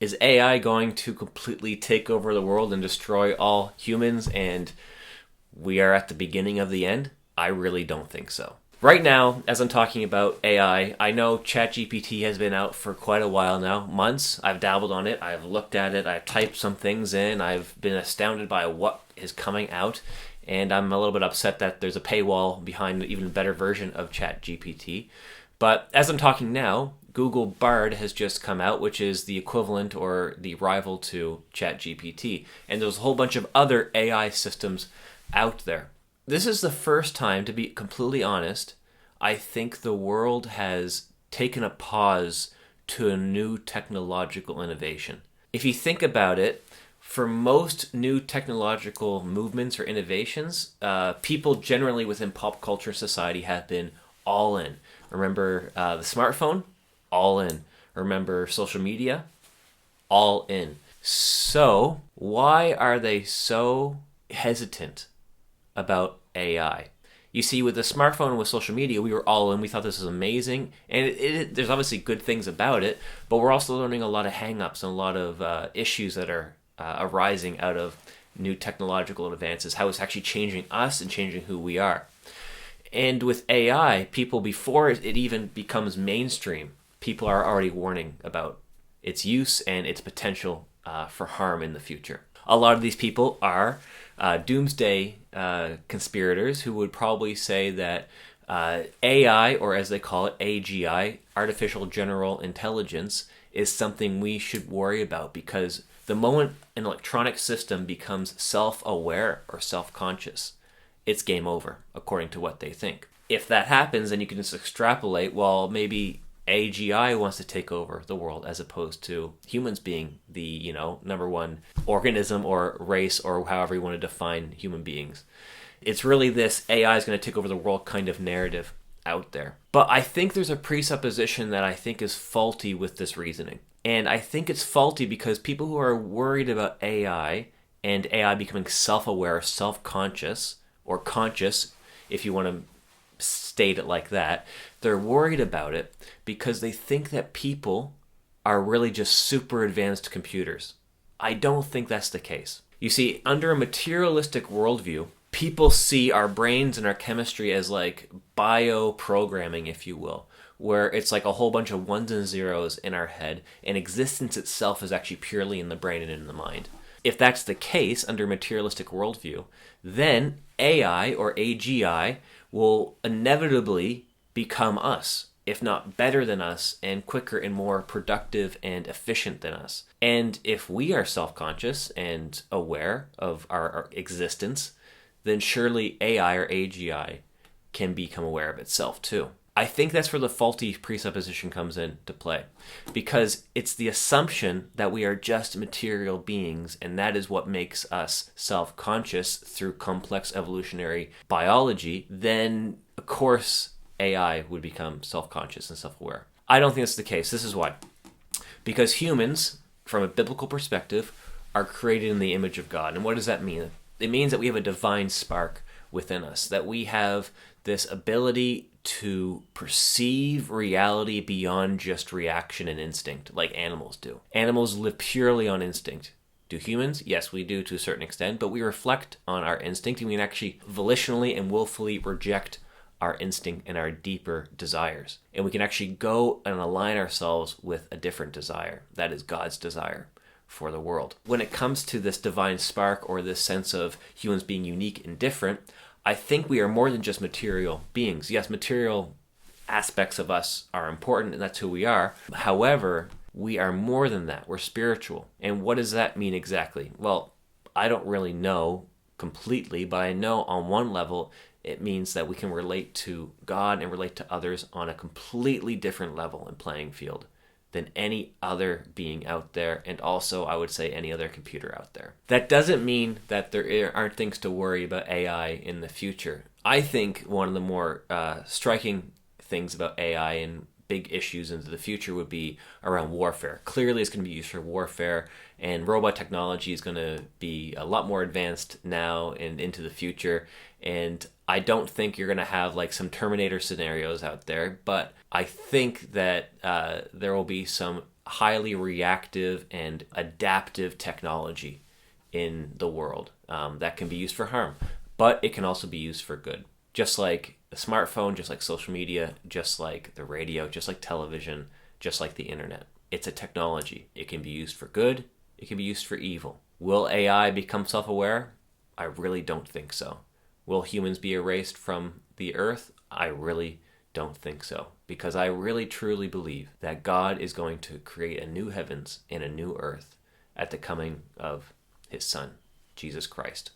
Is AI going to completely take over the world and destroy all humans and we are at the beginning of the end? I really don't think so. Right now, as I'm talking about AI, I know ChatGPT has been out for quite a while now, months. I've dabbled on it, I've looked at it, I've typed some things in, I've been astounded by what is coming out, and I'm a little bit upset that there's a paywall behind an even better version of ChatGPT. But as I'm talking now, Google Bard has just come out, which is the equivalent or the rival to ChatGPT. And there's a whole bunch of other AI systems out there. This is the first time, to be completely honest, I think the world has taken a pause to a new technological innovation. If you think about it, for most new technological movements or innovations, people generally within pop culture society have been all in. Remember the smartphone? All in. Remember social media? All in. So, why are they so hesitant about AI? You see, with the smartphone and with social media, we were all in. We thought this was amazing. And there's obviously good things about it, but we're also learning a lot of hang-ups and a lot of issues that are arising out of new technological advances, how it's actually changing us and changing who we are. And with AI, people, before it even becomes mainstream, people are already warning about its use and its potential for harm in the future. A lot of these people are doomsday conspirators who would probably say that AI, or as they call it, AGI, artificial general intelligence, is something we should worry about, because the moment an electronic system becomes self-aware or self-conscious, it's game over, according to what they think. If that happens, then you can just extrapolate, well, maybe AGI wants to take over the world as opposed to humans being the, number one organism or race, or however you want to define human beings. It's really this AI is going to take over the world kind of narrative out there. But I think there's a presupposition that I think is faulty with this reasoning. And I think it's faulty because people who are worried about AI and AI becoming self-aware, self-conscious, or conscious, if you want to state it like that, they're worried about it because they think that people are really just super advanced computers. I don't think that's the case. You see, under a materialistic worldview, people see our brains and our chemistry as like bio-programming, if you will, where it's like a whole bunch of ones and zeros in our head, and existence itself is actually purely in the brain and in the mind. If that's the case under materialistic worldview, then AI or AGI will inevitably become us, if not better than us, and quicker and more productive and efficient than us. And if we are self-conscious and aware of our existence, then surely AI or AGI can become aware of itself too. I think that's where the faulty presupposition comes into play, because it's the assumption that we are just material beings, and that is what makes us self-conscious through complex evolutionary biology. Then, of course, AI would become self-conscious and self-aware. I don't think that's the case. This is why. Because humans, from a biblical perspective, are created in the image of God. And what does that mean? It means that we have a divine spark within us, that we have this ability to perceive reality beyond just reaction and instinct, like animals do. Animals live purely on instinct. Do humans? Yes, we do to a certain extent, but we reflect on our instinct, and we can actually volitionally and willfully reject our instinct and our deeper desires. And we can actually go and align ourselves with a different desire. That is God's desire for the world. When it comes to this divine spark, or this sense of humans being unique and different, I think we are more than just material beings. Yes, material aspects of us are important, and that's who we are. However, we are more than that. We're spiritual. And what does that mean exactly? Well, I don't really know completely, but I know on one level it means that we can relate to God and relate to others on a completely different level and playing field than any other being out there, and also, I would say, any other computer out there. That doesn't mean that there aren't things to worry about AI in the future. I think one of the more striking things about AI and big issues into the future would be around warfare. Clearly, it's going to be used for warfare, and robot technology is going to be a lot more advanced now and into the future. And I don't think you're going to have like some Terminator scenarios out there, but I think that there will be some highly reactive and adaptive technology in the world that can be used for harm, but it can also be used for good. Just like the smartphone, just like social media, just like the radio, just like television, just like the internet. It's a technology. It can be used for good. It can be used for evil. Will AI become self-aware? I really don't think so. Will humans be erased from the earth? I really don't think so. Because I really truly believe that God is going to create a new heavens and a new earth at the coming of his Son, Jesus Christ.